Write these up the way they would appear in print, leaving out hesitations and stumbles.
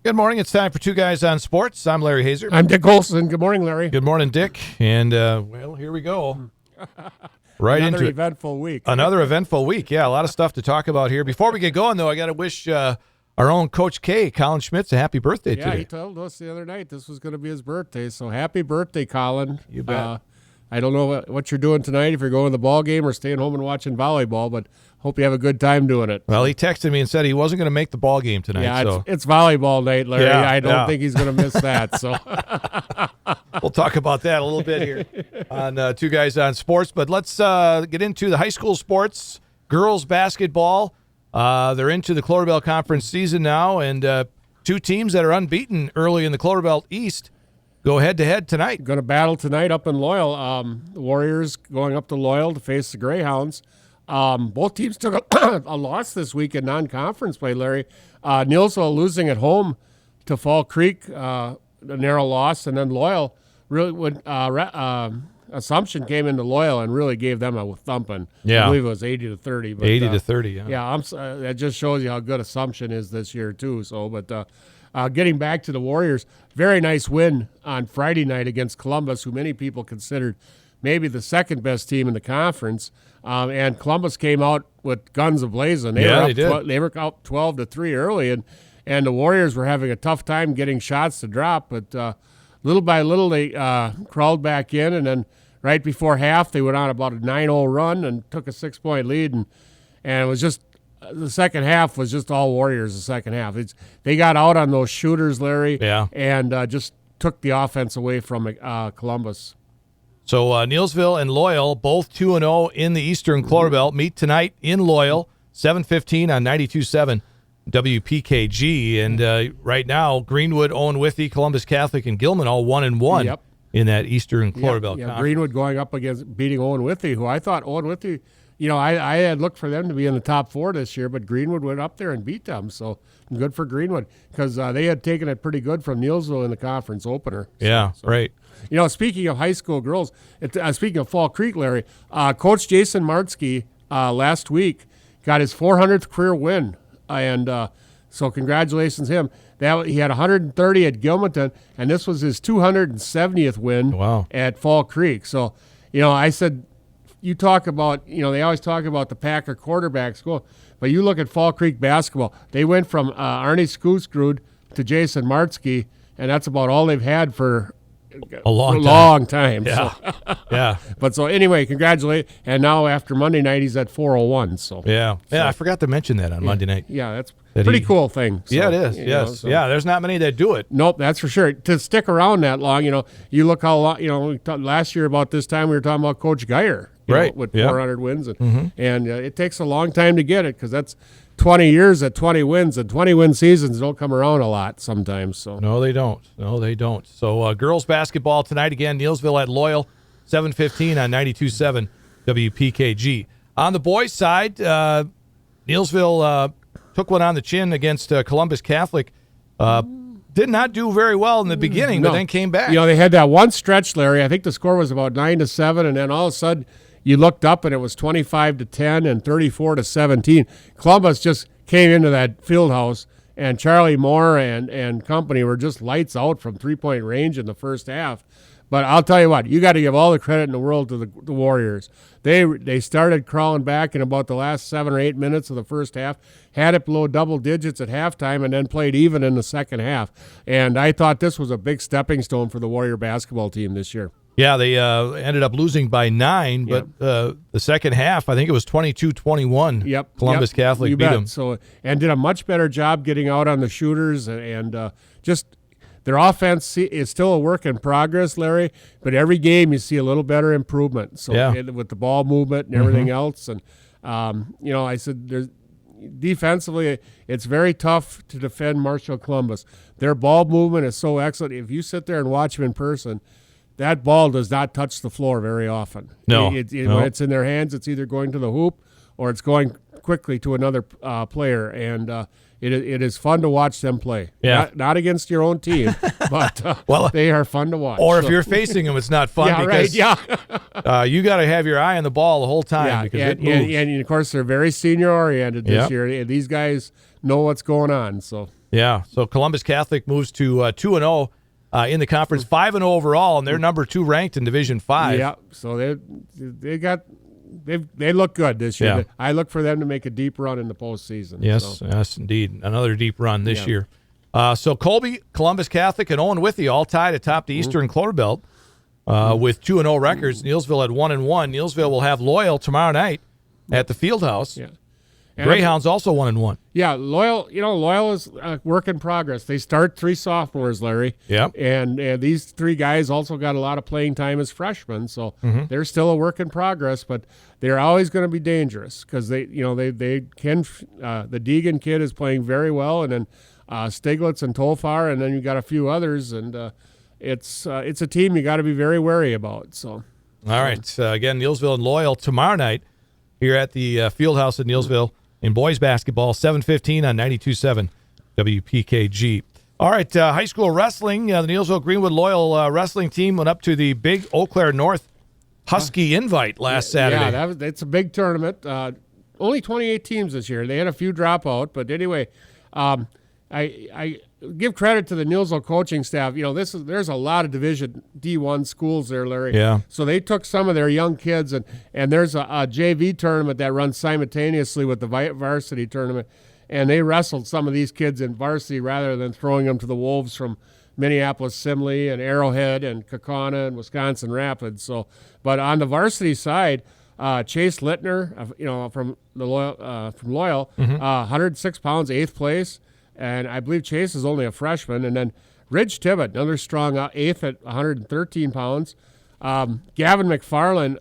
Good morning. It's time for Two Guys on Sports. I'm Larry Hazer. I'm Dick Olson. Good morning, Larry. Good morning, Dick. And, well, here we go. Right Another into eventful week. Another eventful week. Yeah, a lot of stuff to talk about here. Before we get going, though, I got to wish our own Coach K, Colin Schmitz, a happy birthday today. Yeah, he told us the other night this was going to be his birthday. So happy birthday, Colin. You bet. I don't know what you're doing tonight, if you're going to the ball game or staying home and watching volleyball, but hope you have a good time doing it. Well, he texted me and said he wasn't going to make the ball game tonight. Yeah, so. it's volleyball night, Larry. Yeah, I don't think he's going to miss that. So We'll talk about that a little bit here on Two Guys on Sports. But let's get into the high school sports. Girls basketball, they're into the Cloverbelt Conference season now, and two teams that are unbeaten early in the Cloverbelt East go head-to-head tonight. going to battle tonight up in Loyal. The Warriors going up to Loyal to face the Greyhounds. Both teams took a loss this week in non-conference play, Larry. Neillsville losing at home to Fall Creek, a narrow loss, and then Loyal really when Assumption came into Loyal and really gave them a thumping. Yeah. I believe it was 80-30. But, 80-30, yeah. Yeah, that just shows you how good Assumption is this year too. So, but getting back to the Warriors, very nice win on Friday night against Columbus, who many people considered maybe the second best team in the conference. And Columbus came out with guns a-blazing. They did. They were up 12-3 early, and the Warriors were having a tough time getting shots to drop. But little by little, they crawled back in, and then right before half, they went on about a 9-0 run and took a 6-point lead. And it was just the second half was just all Warriors. The second half, they got out on those shooters, Larry, Yeah. and just took the offense away from Columbus. So Neillsville and Loyal, both 2-0 in the Eastern Cloverbelt, meet tonight in Loyal, 7:15 on 92.7 WPKG. And right now, Greenwood, Owen Withy, Columbus Catholic, and Gilman all 1-1 Yep. in that Eastern Cloverbelt Yeah, Conference. Greenwood going up against beating Owen Withy, who I thought Owen Withy, I had looked for them to be in the top 4 this year, but Greenwood went up there and beat them. So good for Greenwood because they had taken it pretty good from Neillsville in the conference opener. Yeah, right. Speaking of high school girls, speaking of Fall Creek, Larry, Coach Jason Martzke last week got his 400th career win, and so congratulations to him. He had 130 at Gilmanton, and this was his 270th win at Fall Creek. So, I said, you talk about, they always talk about the Packer quarterbacks, but you look at Fall Creek basketball. They went from Arnie Skoosgrud to Jason Martzke, and that's about all they've had for a long time. Yeah. So. Yeah. But so anyway, congratulate. And now after Monday night, he's at 401. So Yeah. I forgot to mention that on Monday night. Yeah, that's a pretty cool thing. So, yeah, it is. Yes. Yeah, there's not many that do it. Nope, that's for sure. To stick around that long, you look how long, we talked last year about this time we were talking about Coach Geyer, with 400 wins. And it takes a long time to get it because that's 20 years at 20 wins, and 20-win seasons don't come around a lot sometimes. So No, they don't. So girls basketball tonight again, Neillsville at Loyal, 7:15 on 92.7 WPKG. On the boys' side, Neillsville took one on the chin against Columbus Catholic. Did not do very well in the beginning, but then came back. They had that one stretch, Larry. I think the score was about 9-7, and then all of a sudden you looked up and it was 25-10 and 34-17. Columbus just came into that field house, and Charlie Moore and company were just lights out from three-point range in the first half. But I'll tell you what, you got to give all the credit in the world to the Warriors. They started crawling back in about the last 7 or 8 minutes of the first half, had it below double digits at halftime, and then played even in the second half. And I thought this was a big stepping stone for the Warrior basketball team this year. Yeah, they ended up losing by 9, but the second half, I think it was 22-21. Columbus Catholic beat them. So, and did a much better job getting out on the shooters, and just their offense is still a work in progress, Larry, but every game you see a little better improvement. So with the ball movement and everything else. And, I said defensively, it's very tough to defend Marshall Columbus. Their ball movement is so excellent. If you sit there and watch them in person, that ball does not touch the floor very often. No. When it's in their hands, it's either going to the hoop or it's going quickly to another player. And it is fun to watch them play. Yeah. Not against your own team, but they are fun to watch. Or if you're facing them, it's not fun because you got to have your eye on the ball the whole time because it moves. And, of course, they're very senior-oriented this year. And these guys know what's going on. So Yeah. So Columbus Catholic moves to 2-0 in the conference, 5-0 overall, and they're number 2 ranked in Division 5. Yeah, so they look good this year. Yeah. I look for them to make a deep run in the postseason. Yes, so. yes, indeed. Another deep run this year. So Colby, Columbus Catholic, and Owen Withee all tied atop the Eastern Clover Belt with 2-0 records. Neilsville at 1-1. Neilsville will have Loyal tomorrow night at the Fieldhouse. Yeah. Greyhounds also 1-1. Yeah, Loyal. Loyal is a work in progress. They start 3 sophomores, Larry. Yep. And these 3 guys also got a lot of playing time as freshmen, so they're still a work in progress. But they're always going to be dangerous because they can. The Deegan kid is playing very well, and then Stiglitz and Tolfar, and then you got a few others, and it's a team you got to be very wary about. So. All right. Again, Neilsville and Loyal tomorrow night here at the Fieldhouse at Neilsville. In boys basketball, 7:15 on 92.7 WPKG. All right, high school wrestling. The Neilsville Greenwood Loyal wrestling team went up to the big Eau Claire North Husky Invite last Saturday. Yeah, it's a big tournament. Only 28 teams this year. They had a few drop out, but anyway, I give credit to the Neilsville coaching staff. There's a lot of Division D1 schools there, Larry. Yeah. So they took some of their young kids, and there's a JV tournament that runs simultaneously with the varsity tournament, and they wrestled some of these kids in varsity rather than throwing them to the wolves from Minneapolis Simley and Arrowhead and Kaukauna and Wisconsin Rapids. So, but on the varsity side, Chase Littner, from Loyal, 106 pounds, 8th place. And I believe Chase is only a freshman. And then Ridge Tibbett, another strong 8th at 113 pounds. Gavin McFarland,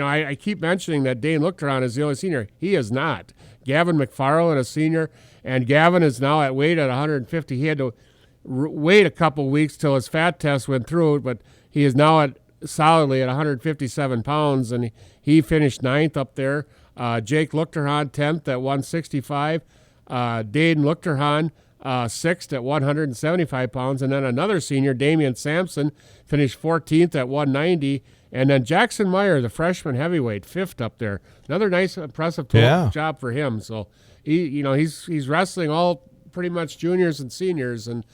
I keep mentioning that Dane Luchterhahn is the only senior. He is not. Gavin McFarland, a senior, and Gavin is now at 150. He had to wait a couple weeks till his fat test went through, but he is now solidly at 157 pounds, and he finished 9th up there. Jake Luchterhahn, 10th at 165. Dane Luchterhahn, 6th at 175 pounds. And then another senior, Damian Sampson, finished 14th at 190. And then Jackson Meyer, the freshman heavyweight, 5th up there. Another nice, impressive job for him. So he's wrestling all pretty much juniors and seniors, and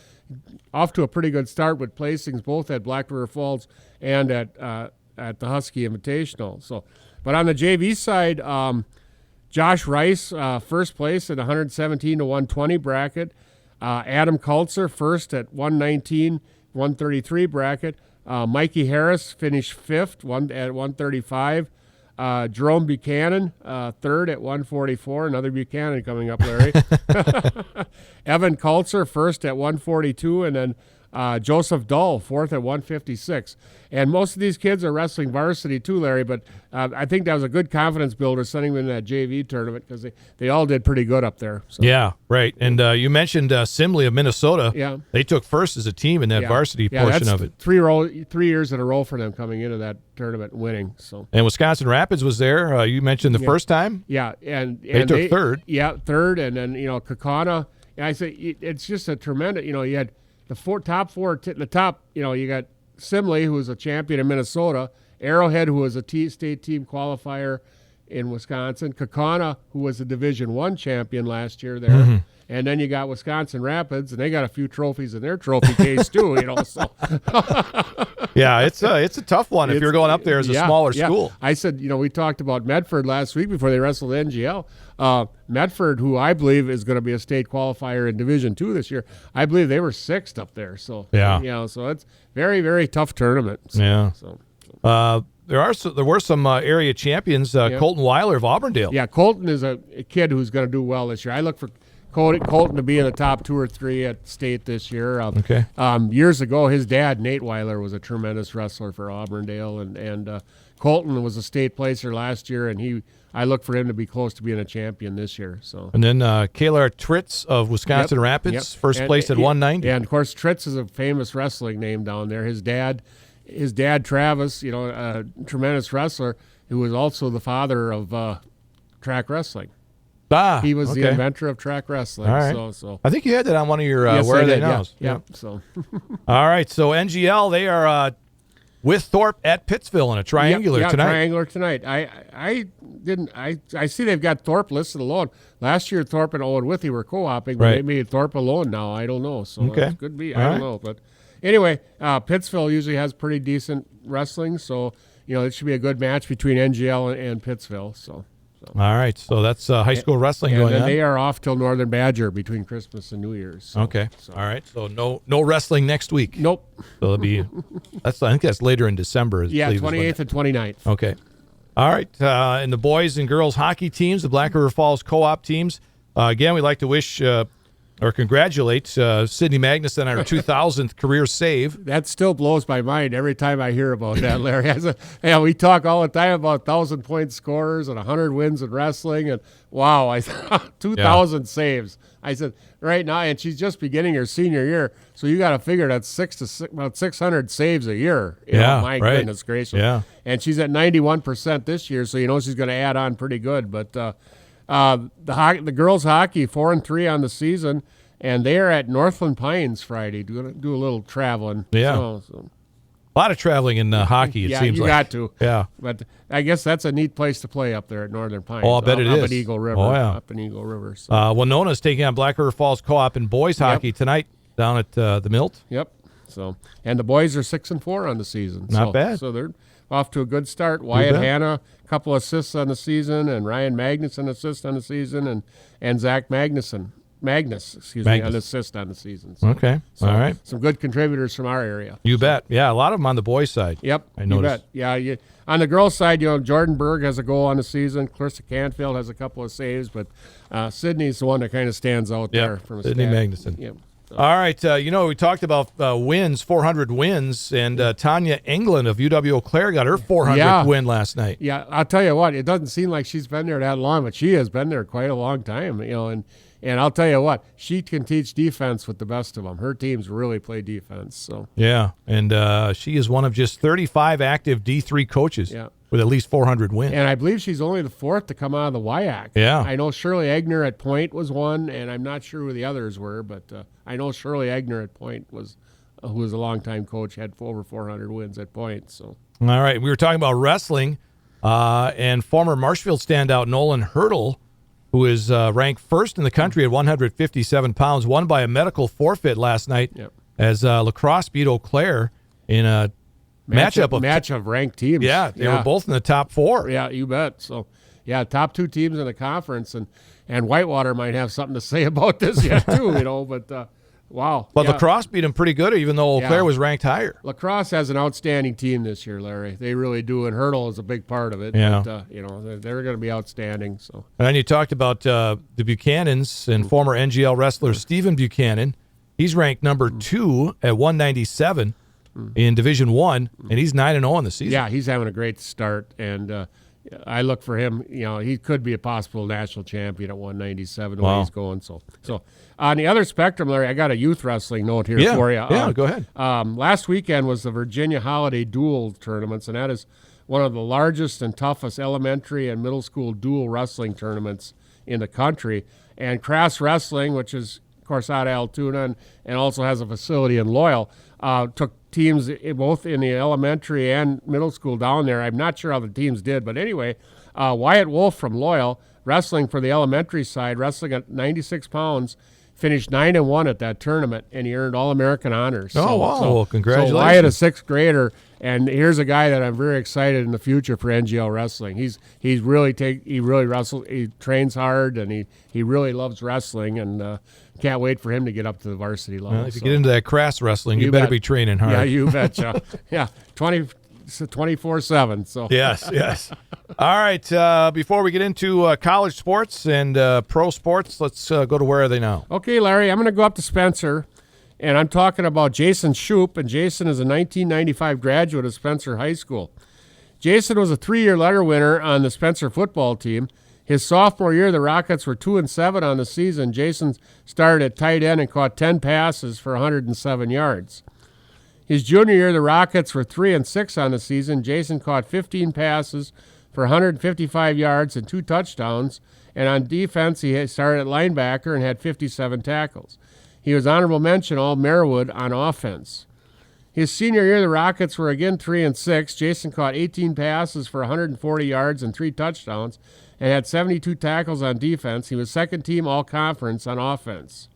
off to a pretty good start with placings both at Black River Falls and at the Husky Invitational. So, but on the JV side, Josh Rice, first place at 117 to 120 bracket. Adam Kultzer, first at 119, 133 bracket. Mikey Harris finished 5th at 135. Jerome Buchanan, 3rd at 144. Another Buchanan coming up, Larry. Evan Kultzer, 1st at 142. And then Joseph Dull, 4th at 156. And most of these kids are wrestling varsity too, Larry, but I think that was a good confidence builder sending them in that JV tournament because they all did pretty good up there. So. Yeah, right. And you mentioned Simley of Minnesota. Yeah. They took first as a team in that varsity portion of it. 3 years in a row for them coming into that tournament and winning. So. And Wisconsin Rapids was there. You mentioned the first time? Yeah. And they took third. Yeah, third. And then, Kaukauna. And I say it's just a tremendous, you had the top four, you got Simley, who was a champion in Minnesota, Arrowhead, who was a state team qualifier in Wisconsin, Kaukauna, who was a Division I champion last year there, and then you got Wisconsin Rapids, and they got a few trophies in their trophy case too, So. Yeah, it's a tough one if you're going up there as a smaller school. I said, we talked about Medford last week before they wrestled NGL. Medford, who I believe is going to be a state qualifier in Division II this year, I believe they were 6th up there. So so it's very, very tough tournament. So, yeah. So. There were some area champions. Colton Weiler of Auburndale. Yeah, Colton is a kid who's going to do well this year. I look for Colton to be in the top 2 or 3 at state this year. Years ago, his dad, Nate Weiler, was a tremendous wrestler for Auburndale, and Colton was a state placer last year, and I look for him to be close to being a champion this year. So. And then Kalar Tritz of Wisconsin Rapids, first place at 190. And of course, Tritz is a famous wrestling name down there. His dad, Travis, a tremendous wrestler, who was also the father of track wrestling. He was the inventor of track wrestling. All right. So I think you had that on one of your yes, Where I Are They did, Nows. Yeah. So. All right. So NGL, they are with Thorpe at Pittsville in a triangular yeah, tonight. Triangular tonight. I see they've got Thorpe listed alone. Last year Thorpe and Owen Withy were co-oping, but Right. they made Thorpe alone now. I don't know. So Okay. it could be. All I right. don't know. But anyway, Pittsville usually has pretty decent wrestling, so it should be a good match between NGL and Pittsville. So. All right, so that's high school wrestling And going then on. they are off till Northern Badger between Christmas and New Year's. So, Okay. All right. So no wrestling next week. Nope. So it'll be I think that's later in December. Yeah, 28th and 29th. Okay. All right. And the boys and girls hockey teams, the Black River Falls co-op teams. Again, we'd like to wish or congratulate Sydney Magnuson on her 2,000th career save. That still blows my mind every time I hear about that, Larry. We talk all the time about 1,000-point scorers and 100 wins in wrestling, and wow, I thought 2,000 saves. I said right now, and she's just beginning her senior year, so you got to figure that's about 600 saves a year. My right. goodness gracious. Yeah. And she's at 91% this year, so she's going to add on pretty good. But the girls hockey 4-3 on the season, and they are at Northland Pines Friday. Do a little traveling. Yeah. So. A lot of traveling in hockey, it seems you like. got to. Yeah. But I guess that's a neat place to play up there at Northern Pines. Oh, I bet it up is. at Eagle River. Oh, yeah. Up in Eagle River. So. Winona's taking on Black River Falls Co-op in boys hockey tonight down at the Milt. Yep. So, and the boys are 6-4 on the season. Not bad. So they're off to a good start. Wyatt bet. Hanna, a couple assists on the season, and Ryan Magnuson assist on the season, and Zach Magnus, an assist on the season. So, Okay. so All right. Some good contributors from our area. You bet. Yeah, a lot of them on the boys' side. Yep, I you noticed. bet. Yeah, on the girls' side, Jordan Berg has a goal on the season. Clarissa Canfield has a couple of saves, but Sydney's the one that kind of stands out there. From a Sydney stat. Magnuson. Yep. All right. We talked about wins, 400 wins, and Tanya England of UW Eau Claire got her 400th win last night. Yeah, I'll tell you what, it doesn't seem like she's been there that long, but she has been there quite a long time, and I'll tell you what, she can teach defense with the best of them. Her teams really play defense. So Yeah, and she is one of just 35 active D3 coaches with at least 400 wins. And I believe she's only the fourth to come out of the WIAC. Yeah. I know Shirley Egner at Point was one, and I'm not sure who the others were, but I know Shirley Egner at Point who was a longtime coach, had over 400 wins at Point. So. All right, we were talking about wrestling, and former Marshfield standout Nolan Hurdle, who is ranked first in the country at 157 pounds, won by a medical forfeit last night as La Crosse beat Eau Claire in a match of ranked teams. Yeah, they were both in the top four. Yeah, you bet. So, top two teams in the conference, and Whitewater might have something to say about this yet too, but wow. But La Crosse beat them pretty good, even though Eau Claire was ranked higher. La Crosse has an outstanding team this year, Larry. They really do, and Hurdle is a big part of it. Yeah. But, they're going to be outstanding. So. And then you talked about the Buchanans and former NGL wrestler Stephen Buchanan. He's ranked number 2 at 197 in Division I, and he's 9-0 in the season. Yeah, he's having a great start, and I look for him. He could be a possible national champion at 197 the way he's going. So on the other spectrum, Larry, I got a youth wrestling note here for you. Yeah, go ahead. Last weekend was the Virginia Holiday Dual Tournaments, and that is one of the largest and toughest elementary and middle school dual wrestling tournaments in the country. And Crass Wrestling, which is, of course, out of Altoona and also has a facility in Loyal, took teams both in the elementary and middle school down there. I'm not sure how the teams did, but anyway, Wyatt Wolf from Loyal, wrestling for the elementary side, wrestling at 96 pounds, finished 9-1 at that tournament, and he earned All-American honors. Well, congratulations. So Wyatt, a sixth grader, and here's a guy that I'm very excited in the future for NGL wrestling. He really wrestles, he trains hard, and he really loves wrestling, and can't wait for him to get up to the varsity level. If you get into that Crass wrestling, you better be training hard. Yeah, you betcha. Yeah, 24/7. So yes. All right. Before we get into college sports and pro sports, let's go to Where Are They Now? Okay, Larry, I'm going to go up to Spencer, and I'm talking about Jason Shoup, and Jason is a 1995 graduate of Spencer High School. Jason was a 3-year letter winner on the Spencer football team. His sophomore year, the Rockets were 2-7 on the season. Jason started at tight end and caught 10 passes for 107 yards. His junior year, the Rockets were 3-6 on the season. Jason caught 15 passes for 155 yards and 2 touchdowns. And on defense, he started at linebacker and had 57 tackles. He was honorable mention All-Merwood on offense. His senior year, the Rockets were again 3-6. Jason caught 18 passes for 140 yards and 3 touchdowns and had 72 tackles on defense. He was second team all-conference on offense.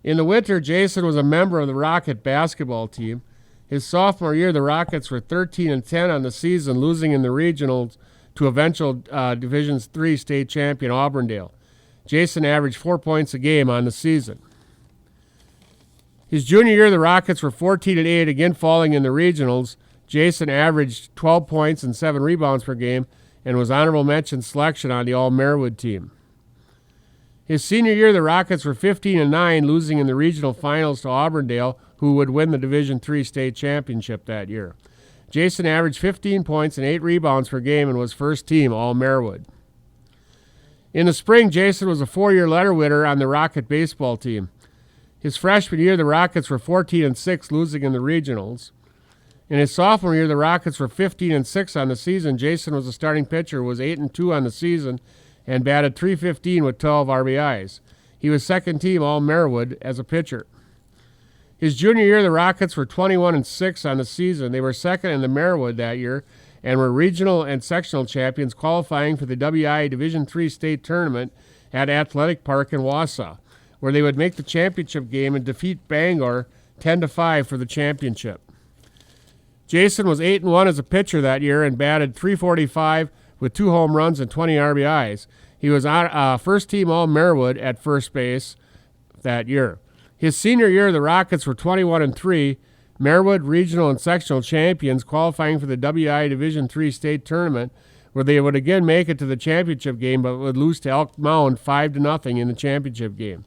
In the winter, Jason was a member of the Rocket basketball team. His sophomore year, the Rockets were 13-10 on the season, losing in the regionals to eventual Division III state champion Auburndale. Jason averaged 4 points a game on the season. His junior year, the Rockets were 14-8, again falling in the regionals. Jason averaged 12 points and 7 rebounds per game and was honorable mention selection on the All-Marywood team. His senior year, the Rockets were 15-9, losing in the regional finals to Auburndale, who would win the Division III state championship that year. Jason averaged 15 points and 8 rebounds per game and was first team All-Marywood. In the spring, Jason was a 4-year letter winner on the Rocket baseball team. His freshman year, the Rockets were 14-6, losing in the regionals. In his sophomore year, the Rockets were 15-6 on the season. Jason was a starting pitcher, was 8-2 on the season, and batted .315 with 12 RBIs. He was second team All-Marywood as a pitcher. His junior year, the Rockets were 21-6 on the season. They were second in the Marywood that year and were regional and sectional champions, qualifying for the WI Division III state tournament at Athletic Park in Wausau, where they would make the championship game and defeat Bangor 10-5 for the championship. Jason was 8-1 as a pitcher that year and batted .345 with 2 home runs and 20 RBIs. He was first team All-Marywood at first base that year. His senior year, the Rockets were 21-3, Marywood regional and sectional champions, qualifying for the WI Division III state tournament, where they would again make it to the championship game but would lose to Elk Mound 5-0 in the championship game.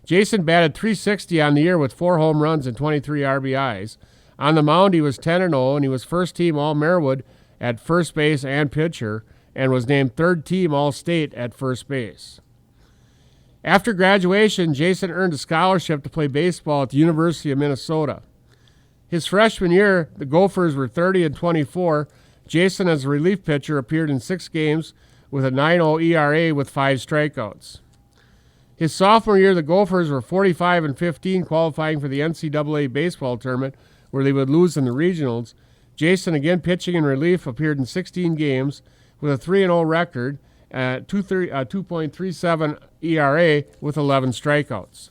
Jason batted .360 on the year with 4 home runs and 23 RBIs. On the mound, he was 10-0, and he was first team All-Marywood at first base and pitcher, and was named third team All-State at first base. After graduation, Jason earned a scholarship to play baseball at the University of Minnesota. His freshman year, the Gophers were 30-24. Jason, as a relief pitcher, appeared in 6 games with a 9.0 ERA with 5 strikeouts. His sophomore year, the Gophers were 45-15, qualifying for the NCAA baseball tournament, where they would lose in the regionals. Jason, again pitching in relief, appeared in 16 games with a 3-0 record, 2.37 ERA with 11 strikeouts.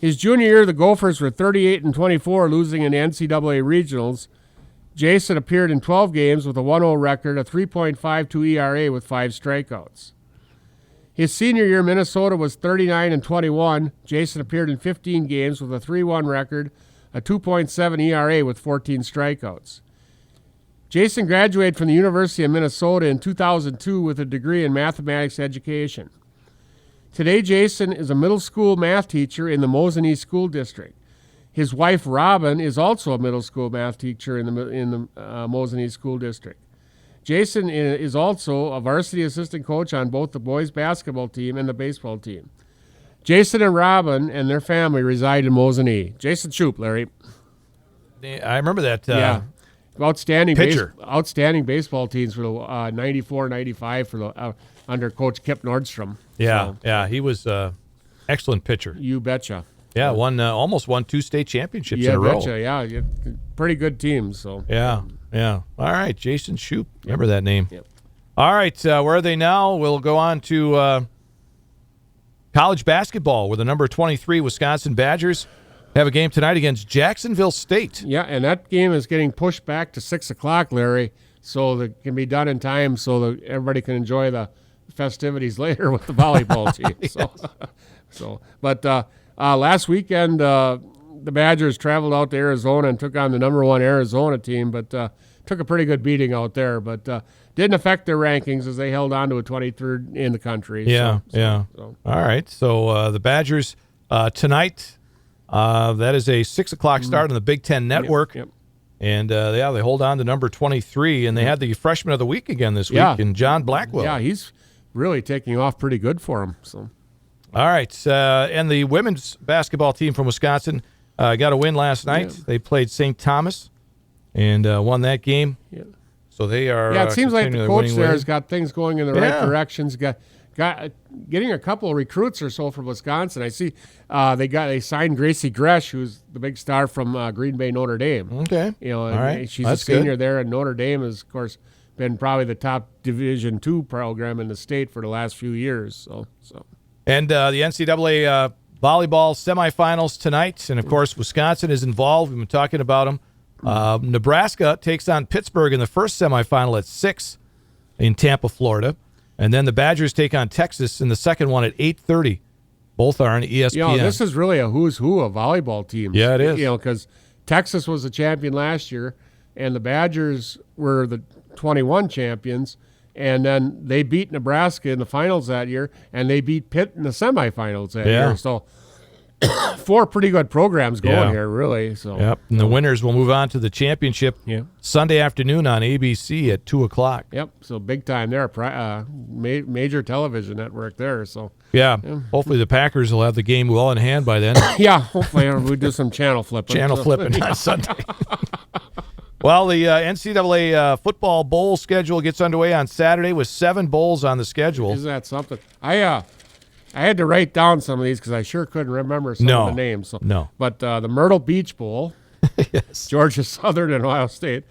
His junior year, the Gophers were 38-24, losing in the NCAA regionals. Jason appeared in 12 games with a 1-0 record, a 3.52 ERA with 5 strikeouts. His senior year, Minnesota was 39-21. Jason appeared in 15 games with a 3-1 record, a 2.7 ERA with 14 strikeouts. Jason graduated from the University of Minnesota in 2002 with a degree in mathematics education. Today, Jason is a middle school math teacher in the Mosinee School District. His wife, Robin, is also a middle school math teacher in the Mosinee School District. Jason is also a varsity assistant coach on both the boys basketball team and the baseball team. Jason and Robin and their family reside in Mosinee. Jason Shoup, Larry. I remember that. Yeah. Outstanding pitcher. Outstanding baseball teams for the 94-95 for the under Coach Kip Nordstrom. Yeah, So, yeah, he was excellent pitcher. you betcha. Yeah, almost won 2 state championships in Yeah, a row. betcha. Yeah, pretty good teams. So Yeah, yeah. All right, Jason Shoup. Remember that name. Yep. All right, where are they now? We'll go on to college basketball, where the number 23 Wisconsin Badgers have a game tonight against Jacksonville State. yeah, and that game is getting pushed back to 6:00, Larry, so that it can be done in time so that everybody can enjoy the festivities later with the volleyball team. But last weekend, the Badgers traveled out to Arizona and took on the number 1 Arizona team, but took a pretty good beating out there. But didn't affect their rankings as they held on to a 23rd in the country. Yeah, So- All right, so the Badgers tonight, that is a 6:00 start on the Big Ten Network. Yep. And, they hold on to number 23, and they had the freshman of the week again this week, Yeah. and John Blackwell. Yeah, he's really taking off pretty good for him. So All right, and the women's basketball team from Wisconsin got a win last night. Yeah. They played St. Thomas and won that game. yeah. So they are. Yeah, it seems like continuing the their coach winning there ways. has got things going in the right Yeah. directions. getting a couple of recruits or so from Wisconsin. I see they signed Gracie Gresh, who's the big star from Green Bay Notre Dame. Okay. All right. She's That's a senior good. there, and Notre Dame has, of course, been probably the top Division II program in the state for the last few years. So. And the NCAA volleyball semifinals tonight, and of course Wisconsin is involved. We've been talking about them. Nebraska takes on Pittsburgh in the first semifinal at 6 in Tampa, Florida, and then the Badgers take on Texas in the second one at 8:30. Both are on ESPN. This is really a who's who of volleyball teams. Yeah, it is. Because Texas was the champion last year, and the Badgers were the 21 champions, and then they beat Nebraska in the finals that year, and they beat Pitt in the semifinals that year. So 4 pretty good programs going here, really. So Yep. And the winners will move on to the championship Yeah. Sunday afternoon on ABC at 2:00. Yep. So big time there. Major television network there. So Yeah. Hopefully the Packers will have the game well in hand by then. yeah, hopefully we do some channel flipping. Channel flipping on Sunday. Well, the NCAA football bowl schedule gets underway on Saturday with 7 bowls on the schedule. Isn't that something? I had to write down some of these because I sure couldn't remember some of the names. So. No. But the Myrtle Beach Bowl, Yes. Georgia Southern and Ohio State.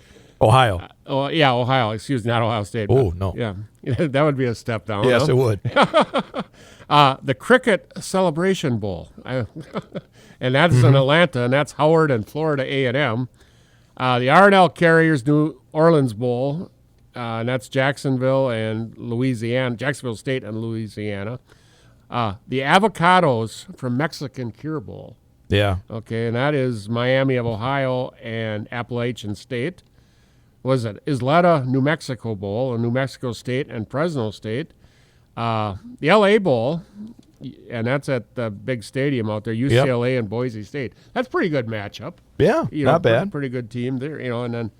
Ohio. Oh yeah, Ohio. Excuse me, not Ohio State. Oh, but, no. Yeah, that would be a step down. Yes, no? it would. The Cricket Celebration Bowl, and that's in Atlanta, and that's Howard and Florida A&M. The R&L Carriers New Orleans Bowl, and that's Jacksonville State and Louisiana. The Avocados from Mexican Cure Bowl. Yeah. Okay, and that is Miami of Ohio and Appalachian State. Was it Isleta, New Mexico Bowl, and New Mexico State and Fresno State. The LA Bowl, and that's at the big stadium out there, UCLA and Boise State. That's a pretty good matchup. Yeah, not bad. Pretty good team there, and then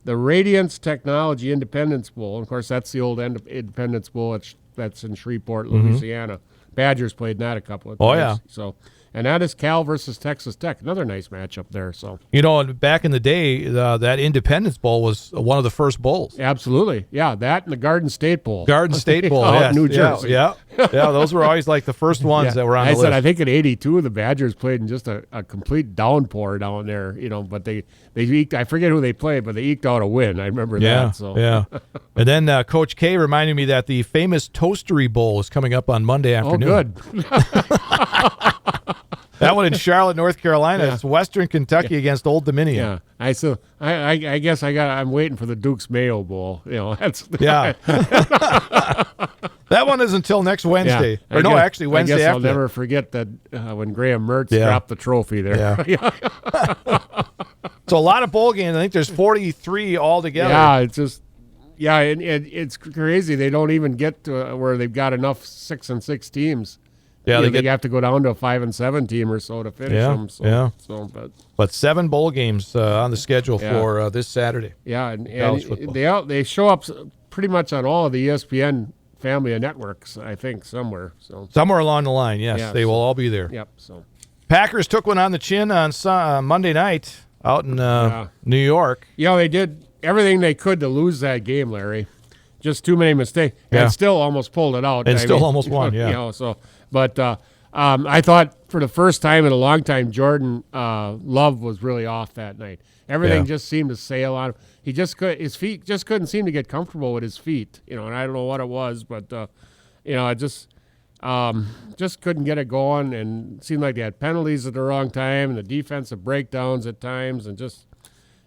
the Radiance Technology Independence Bowl. And of course, that's the old Independence Bowl. That's in Shreveport, Louisiana. Badgers played in that a couple of times. Oh, yeah. So, and that is Cal versus Texas Tech. Another nice matchup there. So, Back in the day, that Independence Bowl was one of the first bowls. absolutely, yeah, that and the Garden State Bowl. Garden State Bowl, Out in yes. New Jersey. Yeah. Those were always like the first ones that were on I the said, list. I think in '82 the Badgers played in just a complete downpour down there, but they eked, I forget who they played, but they eked out a win. I remember that. So Yeah. And then Coach K reminded me that the famous Toastery Bowl is coming up on Monday oh, afternoon. good. That one in Charlotte, North Carolina. It's Western Kentucky against Old Dominion. Yeah, I guess I'm waiting for the Duke's Mayo Bowl. That's Yeah. That one is until next Wednesday. Yeah, Or no, actually I Wednesday guess after. I'll never forget that when Graham Mertz Yeah. dropped the trophy there. Yeah. So a lot of bowl games. I think there's 43 altogether. Yeah, it's just and it's crazy. They don't even get to where they've got enough 6-6 teams. Yeah, they have to go down to a 5-7 team or so to finish them. So, But 7 bowl games on the schedule for this Saturday. Yeah, and College football. they show up pretty much on all of the ESPN family of networks, I think, somewhere. So Somewhere along the line, yes, Yeah, they will all be there. Yep. So Packers took one on the chin on Monday night out in New York. they did everything they could to lose that game, Larry. Just too many mistakes, Yeah. and still almost pulled it out. And still almost won, yeah. But I thought for the first time in a long time, Jordan Love was really off that night. Everything just seemed to sail on him. His feet just couldn't seem to get comfortable with his feet, and I don't know what it was, but I just couldn't get it going, and it seemed like they had penalties at the wrong time, and the defensive breakdowns at times, and just.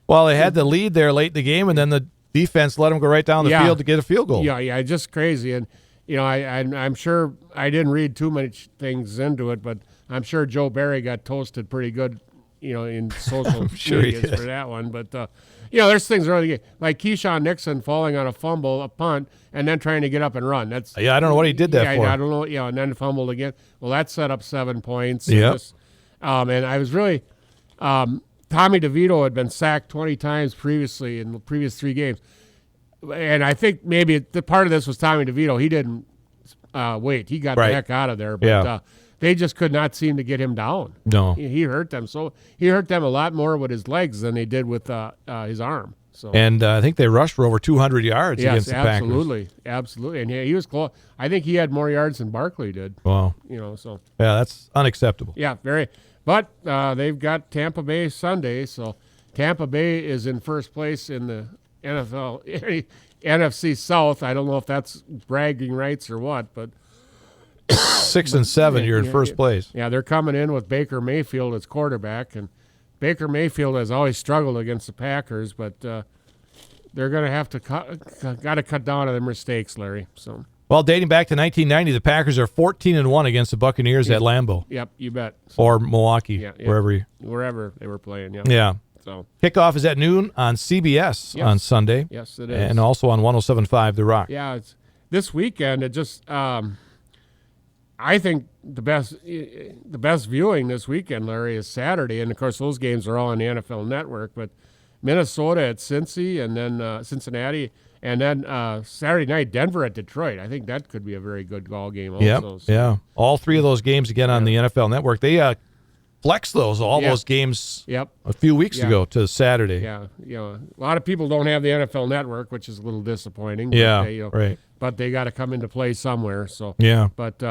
Well, they had the lead there late in the game, and then the defense let them go right down the field to get a field goal. Yeah, just crazy. And, I'm sure I didn't read too much things into it, but I'm sure Joe Barry got toasted pretty good, in social sure he media did. for that one. But, there's things early game, like Keyshawn Nixon falling on a fumble, a punt, and then trying to get up and run. That's I don't know what he did that for. I don't know. And then fumbled again. Well, that set up 7 points. Yep. And I was really Tommy DeVito had been sacked 20 times previously in the previous 3 games. And I think maybe the part of this was Tommy DeVito. He didn't wait. He got the heck out of there. But they just could not seem to get him down. No. He hurt them. So he hurt them a lot more with his legs than they did with his arm. So And I think they rushed for over 200 yards against the Packers. Absolutely. And he was close. I think he had more yards than Barkley did. Wow. So Yeah, that's unacceptable. yeah, very. But they've got Tampa Bay Sunday, so Tampa Bay is in first place in the NFL NFC South. I don't know if that's bragging rights or what, but 6 and 7, you're in first place. yeah, they're coming in with Baker Mayfield as quarterback, and Baker Mayfield has always struggled against the Packers, but they're going to have to cut down on their mistakes, Larry. So. Well, dating back to 1990, the Packers are 14-1 against the Buccaneers at Lambeau. Yep, you bet. Or Milwaukee, wherever they were playing. Yeah. Yeah. So Kickoff is at noon on CBS on Sunday. Yes, it is. And also on 107.5 The Rock. Yeah, it's this weekend. It just, I think the best viewing this weekend, Larry, is Saturday, and of course those games are all on the NFL Network. But Minnesota at Cincy, and then Cincinnati. And then Saturday night, Denver at Detroit. I think that could be a very good ball game also. Yep, So, yeah. All three of those games again on the NFL Network. They flexed those games a few weeks ago to Saturday. Yeah, a lot of people don't have the NFL Network, which is a little disappointing. Yeah, right. But they got to come into play somewhere. So yeah. But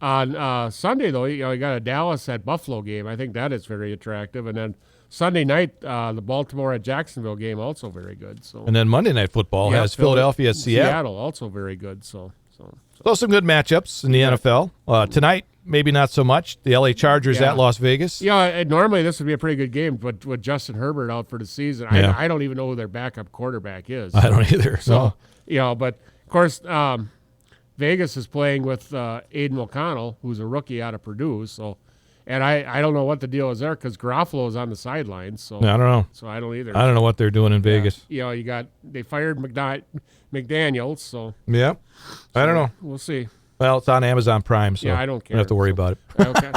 on Sunday, though, you got a Dallas at Buffalo game. I think that is very attractive. And then Sunday night, the Baltimore at Jacksonville game, also very good. So and then Monday Night Football has Philadelphia at Seattle. Seattle, also very good. So some good matchups in the NFL. Tonight, maybe not so much. The LA Chargers at Las Vegas. Yeah, normally this would be a pretty good game, but with Justin Herbert out for the season, I don't even know who their backup quarterback is. I don't either. So, but of course, Vegas is playing with Aiden O'Connell, who's a rookie out of Purdue. So, and I don't know what the deal is there because Garofalo is on the sidelines. So I don't know. So I don't either. I don't know what they're doing in Vegas. They fired McDaniels. So yeah, I don't know. We'll see. Well, it's on Amazon Prime, so I don't care. Don't have to worry about it. Okay.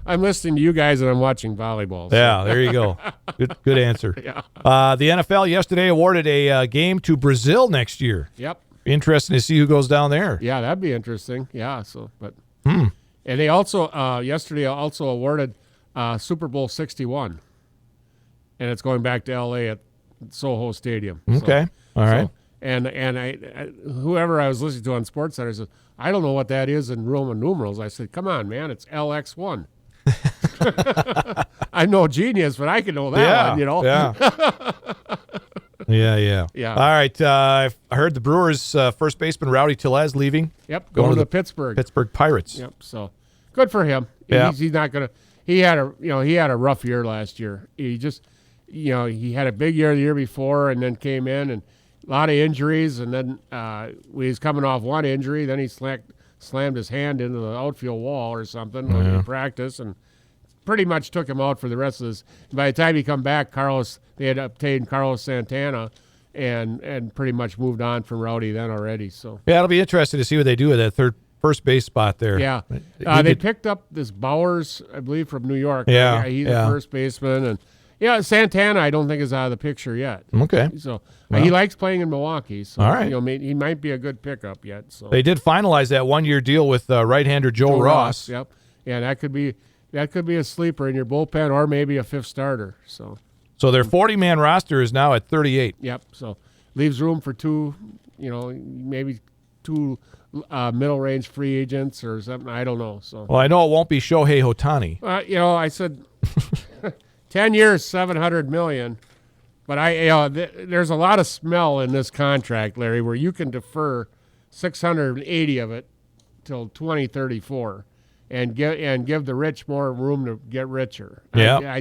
I'm listening to you guys and I'm watching volleyball. So. Yeah, there you go. Good answer. Yeah. The NFL yesterday awarded a game to Brazil next year. Yep. Interesting to see who goes down there. Yeah, that'd be interesting. Yeah. So, but and they also yesterday also awarded Super Bowl 61, and it's going back to L.A. at Soho Stadium. Okay. All right. And I whoever I was listening to on SportsCenter said, I don't know what that is in Roman numerals. I said, come on, man, it's LX1. I'm no genius, but I can know that one, Yeah. Yeah. All right. I heard the Brewers' first baseman Rowdy Tellez leaving. Yep. Going to the Pittsburgh Pirates. Yep. So good for him. Yeah. He's not gonna. He had a rough year last year. He just he had a big year the year before, and then came in and a lot of injuries, and then he was coming off one injury. Then he slammed his hand into the outfield wall or something in practice, and pretty much took him out for the rest of this. By the time he come back, they had obtained Carlos Santana, and pretty much moved on from Rowdy then already. So yeah, it'll be interesting to see what they do with that first base spot there. Yeah, they picked up this Bowers, I believe, from New York. Yeah, he's the first baseman, and Santana I don't think is out of the picture yet. Okay, so he likes playing in Milwaukee. So all right, he might be a good pickup yet. So they did finalize that 1-year deal with right-hander Joe Ross. Yep, yeah, that could be a sleeper in your bullpen or maybe a fifth starter. So their 40-man roster is now at 38. Yep. So leaves room for two, maybe two middle-range free agents or something. I don't know. So well, I know it won't be Shohei Ohtani. I said 10 years, $700 million. But there's a lot of smell in this contract, Larry, where you can defer 680 of it till 2034, and give the rich more room to get richer. Yeah.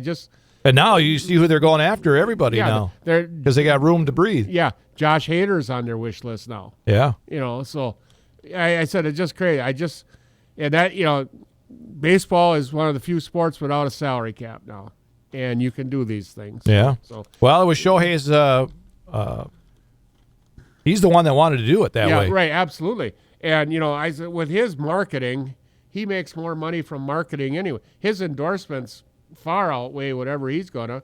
And now you see who they're going after. Everybody now, because they got room to breathe. Yeah, Josh Hader's on their wish list now. Yeah. So I said it's just crazy. Baseball is one of the few sports without a salary cap now, and you can do these things. Yeah. So well, it was Shohei's. He's the one that wanted to do it that way. Yeah, right. Absolutely. And I said with his marketing, he makes more money from marketing anyway. His endorsements far outweigh whatever he's gonna.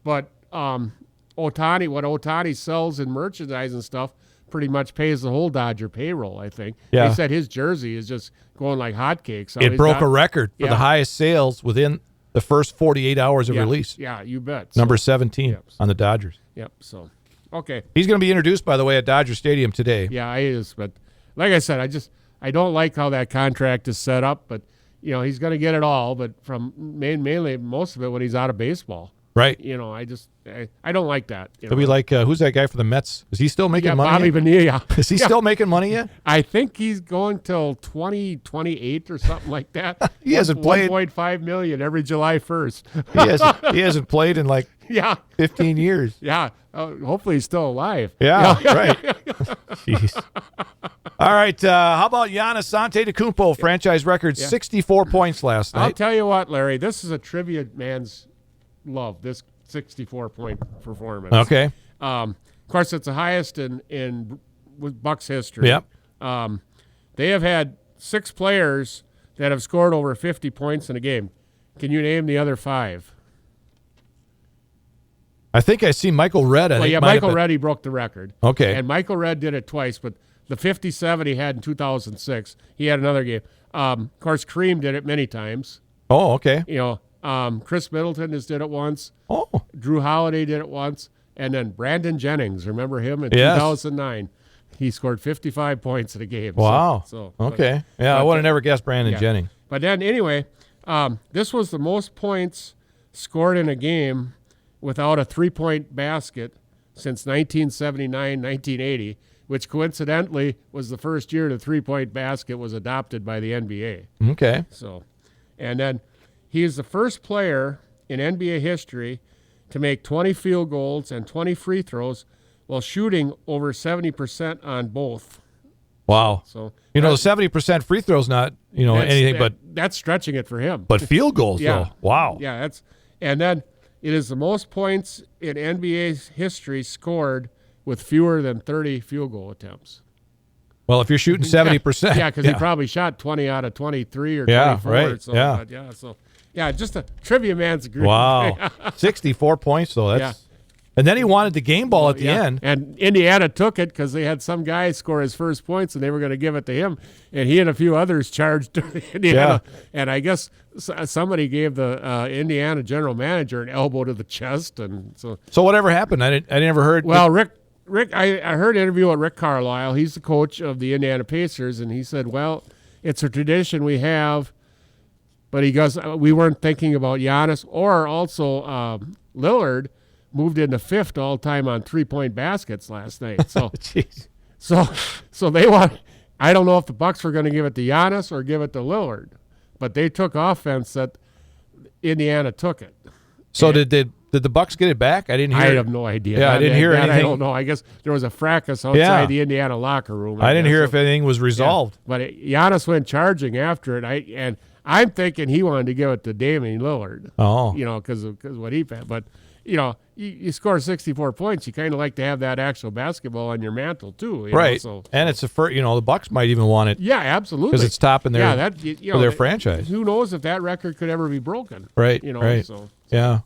But what Ohtani sells in merchandise and stuff pretty much pays the whole Dodger payroll, I think. Yeah. They said his jersey is just going like hotcakes. So it broke a record for the highest sales within the first 48 hours of release. Yeah, you bet. Number 17 on the Dodgers. Yep. So Okay. He's going to be introduced, by the way, at Dodger Stadium today. Yeah, he is. But like I said, I don't like how that contract is set up. But he's going to get it all. But from mainly most of it when he's out of baseball. Right. I don't like that. He'll be like, who's that guy for the Mets? Is he still making money? Bobby yet? Bonilla. Is he still making money yet? I think he's going till 2028 or something like that. He hasn't played. $1.5 million every July 1st. He hasn't played in like 15 years. Yeah. Hopefully he's still alive. Yeah, right. Jeez. All right. How about Giannis Antetokounmpo? Franchise record, 64 points last night. I'll tell you what, Larry. This is a trivia man's love, this 64-point performance. Okay. Of course, it's the highest in Bucks history. Yep. They have had 6 players that have scored over 50 points in a game. Can you name the other 5? I think I see Michael Redd. Michael Redd, he broke the record. Okay. And Michael Redd did it twice, but the 57 he had in 2006, he had another game. Of course, Kareem did it many times. Oh, okay. Chris Middleton just did it once. Oh. Drew Holiday did it once. And then Brandon Jennings, remember him in Yes. 2009? He scored 55 points in a game. Wow. Okay. I would have never guessed Brandon Jennings. But then anyway, this was the most points scored in a game without a 3-point basket since 1979, 1980, which coincidentally was the first year the 3-point basket was adopted by the NBA. Okay. And then he is the first player in NBA history to make 20 field goals and 20 free throws while shooting over 70% on both. Wow. So the 70% free throws not anything but that's stretching it for him. But field goals Yeah. though. Wow. Yeah, and then it is the most points in NBA's history scored with fewer than 30 field goal attempts. Well, if you're shooting 70%. Yeah, because he probably shot 20 out of 23 or 24. Yeah, right. So, Yeah. Just a trivia man's agreement. Wow. 64 points though. And then he wanted the game ball at the end. And Indiana took it because they had some guy score his first points, and they were going to give it to him. And he and a few others charged Indiana. Yeah. And I guess somebody gave the Indiana general manager an elbow to the chest. And so whatever happened? I never heard. Well, Rick, I heard an interview with Rick Carlisle. He's the coach of the Indiana Pacers, and he said, well, it's a tradition we have. But he goes, we weren't thinking about Giannis, or also Lillard moved into 5th all time on 3-point baskets last night. So, so they want. I don't know if the Bucks were going to give it to Giannis or give it to Lillard, but they took offense that Indiana took it. So did the Bucks get it back? I didn't hear. I have no idea. Yeah, I didn't hear anything. I don't know. I guess there was a fracas outside the Indiana locker room. I didn't hear if anything was resolved. Yeah. But Giannis went charging after it. And I'm thinking he wanted to give it to Damian Lillard. Oh, because what he had. But you score 64 points, you kind of like to have that actual basketball on your mantle too. Right. And it's the Bucks might even want it. Yeah, absolutely. Because it's topping their for their franchise. Who knows if that record could ever be broken? Right. Right. Yeah.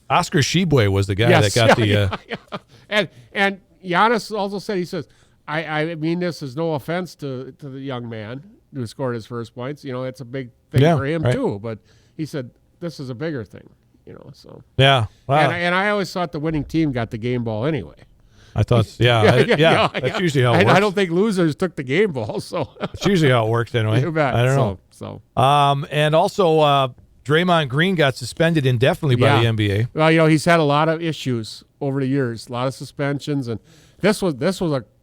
Oscar Shibwe was the guy that got the. And Giannis also said, he says, I mean this is no offense to the young man who scored his first points. It's a big thing for him too. But he said this is a bigger thing. Yeah. Wow. And I always thought the winning team got the game ball anyway. I thought, that's usually how it works. I don't think losers took the game ball, so that's usually how it works anyway. You bet. I don't know. So. And also, Draymond Green got suspended indefinitely by the NBA. Well, he's had a lot of issues over the years, a lot of suspensions, and this was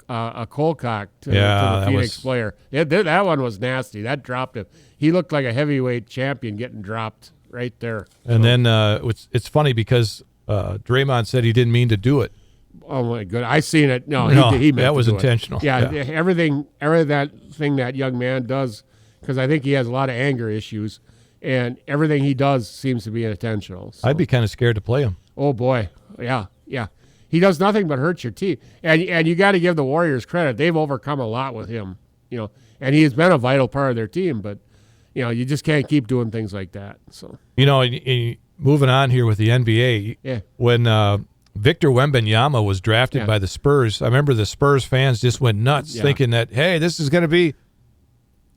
a cold cock to the Phoenix player. That one was nasty. That dropped him. He looked like a heavyweight champion getting dropped right there. And then it's funny because Draymond said he didn't mean to do it. Oh my God, I seen it. No, he meant that was to do intentional. Yeah, everything that thing that young man does, because I think he has a lot of anger issues, and everything he does seems to be intentional. So. I'd be kind of scared to play him. Oh boy, yeah. He does nothing but hurt your team, and you got to give the Warriors credit. They've overcome a lot with him, and he has been a vital part of their team. But you just can't keep doing things like that. So moving on here with the NBA, when Victor Wembanyama was drafted by the Spurs, I remember the Spurs fans just went nuts thinking that, hey, this is going to be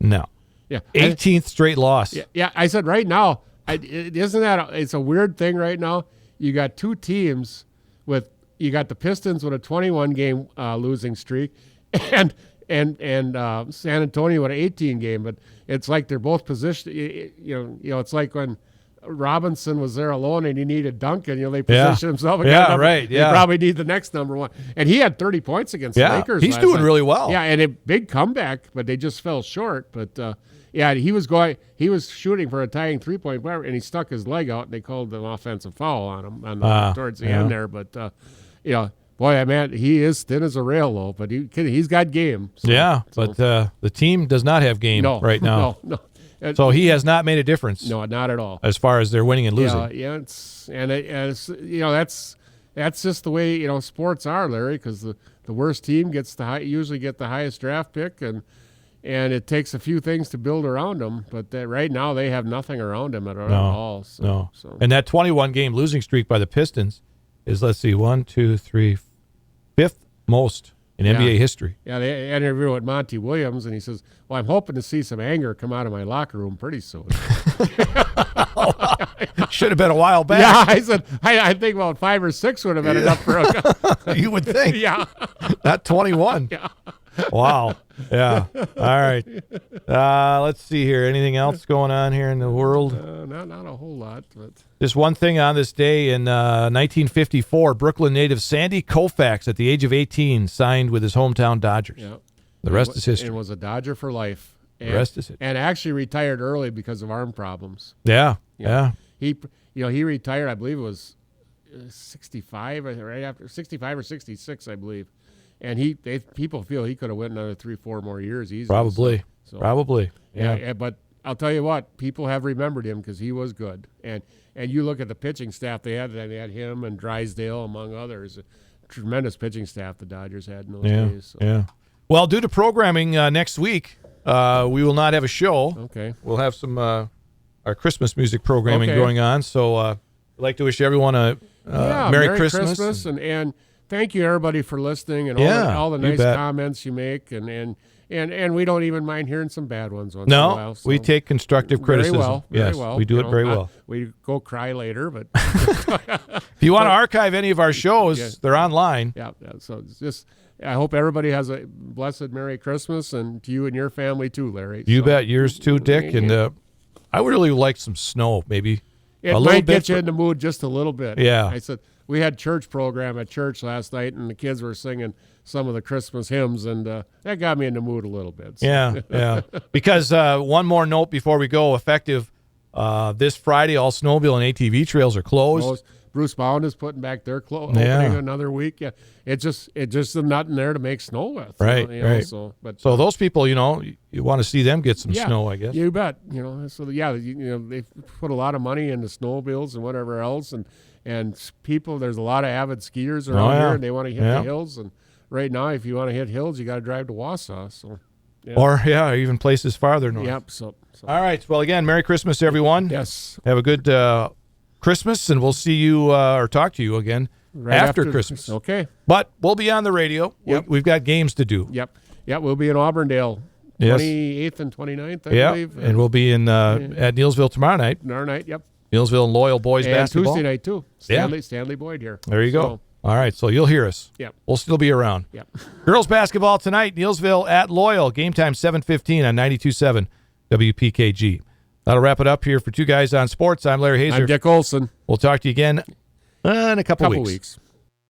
18th straight loss. Yeah, I said right now, isn't that it's a weird thing right now? You got two teams with you got the Pistons with a 21 game losing streak, and San Antonio with an 18 game. But it's like they're both positioned. You know, it's like when Robinson was there alone and he needed Duncan. You know, they positioned himself. Right. Yeah. They probably need the next number one. And he had 30 points against the Lakers. He's doing really well. Yeah, and a big comeback, but they just fell short. But yeah, he was shooting for a tying 3-point bar, and he stuck his leg out, and they called an offensive foul on him towards the end there. But you know, boy, man, he is thin as a rail, though. But he's got game. So, but the team does not have game right now. No. So he has not made a difference. No, not at all. As far as they're winning and losing. Yeah, it's you know, that's just the way, you know, sports are, Larry. Because the worst team usually get the highest draft pick, and it takes a few things to build around them. But right now they have nothing around them at all. So. And that 21 game losing streak by the Pistons is, let's see, 1, 2, 3, 5th most in NBA history. Yeah, they interviewed with Monty Williams, and he says, "Well, I'm hoping to see some anger come out of my locker room pretty soon." Should have been a while back. Yeah, I said, I think about 5 or 6 would have been enough for a You would think. Yeah. Not 21. Yeah. Wow. Yeah. All right. Let's see here. Anything else going on here in the world? Not a whole lot, but just one thing on this day in 1954, Brooklyn native Sandy Koufax, at the age of 18, signed with his hometown Dodgers. Yeah. The rest is history. And was a Dodger for life. The rest is it. And actually retired early because of arm problems. Yeah. He retired, I believe it was 65, right after 65 or 66, I believe. And people feel he could have went another 3-4 more years easily. Probably. Yeah. But I'll tell you what, people have remembered him because he was good. And you look at the pitching staff they had him and Drysdale, among others. A tremendous pitching staff the Dodgers had in those days. So. Yeah. Well, due to programming next week, we will not have a show. Okay. We'll have some our Christmas music programming going on. So I'd like to wish everyone a Merry Christmas. And thank you, everybody, for listening and all the nice comments you make. And we don't even mind hearing some bad ones once in a while. So. We take constructive criticism. Very well. We do it very well. We go cry later, but if you want to archive any of our shows, they're online. Yeah. So it's just, I hope everybody has a blessed Merry Christmas, and to you and your family too, Larry. You bet. Yours too, Dick. And I would really like some snow, maybe. It might get you in the mood just a little bit. Yeah. I said, we had church program at church last night, and the kids were singing some of the Christmas hymns, and that got me in the mood a little bit. So. Yeah. Because one more note before we go, effective this Friday, all snowmobile and ATV trails are closed. Bruce Bound is putting back their opening another week. Yeah, it's just nothing there to make snow with. Right. So those people, you want to see them get some snow, I guess. You bet. So they put a lot of money into snowmobiles and whatever else, and people. There's a lot of avid skiers around here, and they want to hit the hills. And right now, if you want to hit hills, you got to drive to Wausau. So. Yeah. Or even places farther north. Yep. So. All right. Well, again, Merry Christmas, everyone. Yes. Have a good Christmas, and we'll see you or talk to you again after Christmas. Okay. But we'll be on the radio. Yep. We've got games to do. Yep. We'll be in Auburndale, 28th and 29th, I believe. And we'll be in at Neilsville tomorrow night. Yep. Neilsville and Loyal boys basketball. And Tuesday night too. Stanley Boyd here. There you go. All right, so you'll hear us. Yep. We'll still be around. Yep. Girls basketball tonight, Neilsville at Loyal. Game time 7:15 on 92.7 WPKG. That'll wrap it up here for Two Guys on Sports. I'm Larry Hazer. I'm Dick Olson. We'll talk to you again in a couple weeks.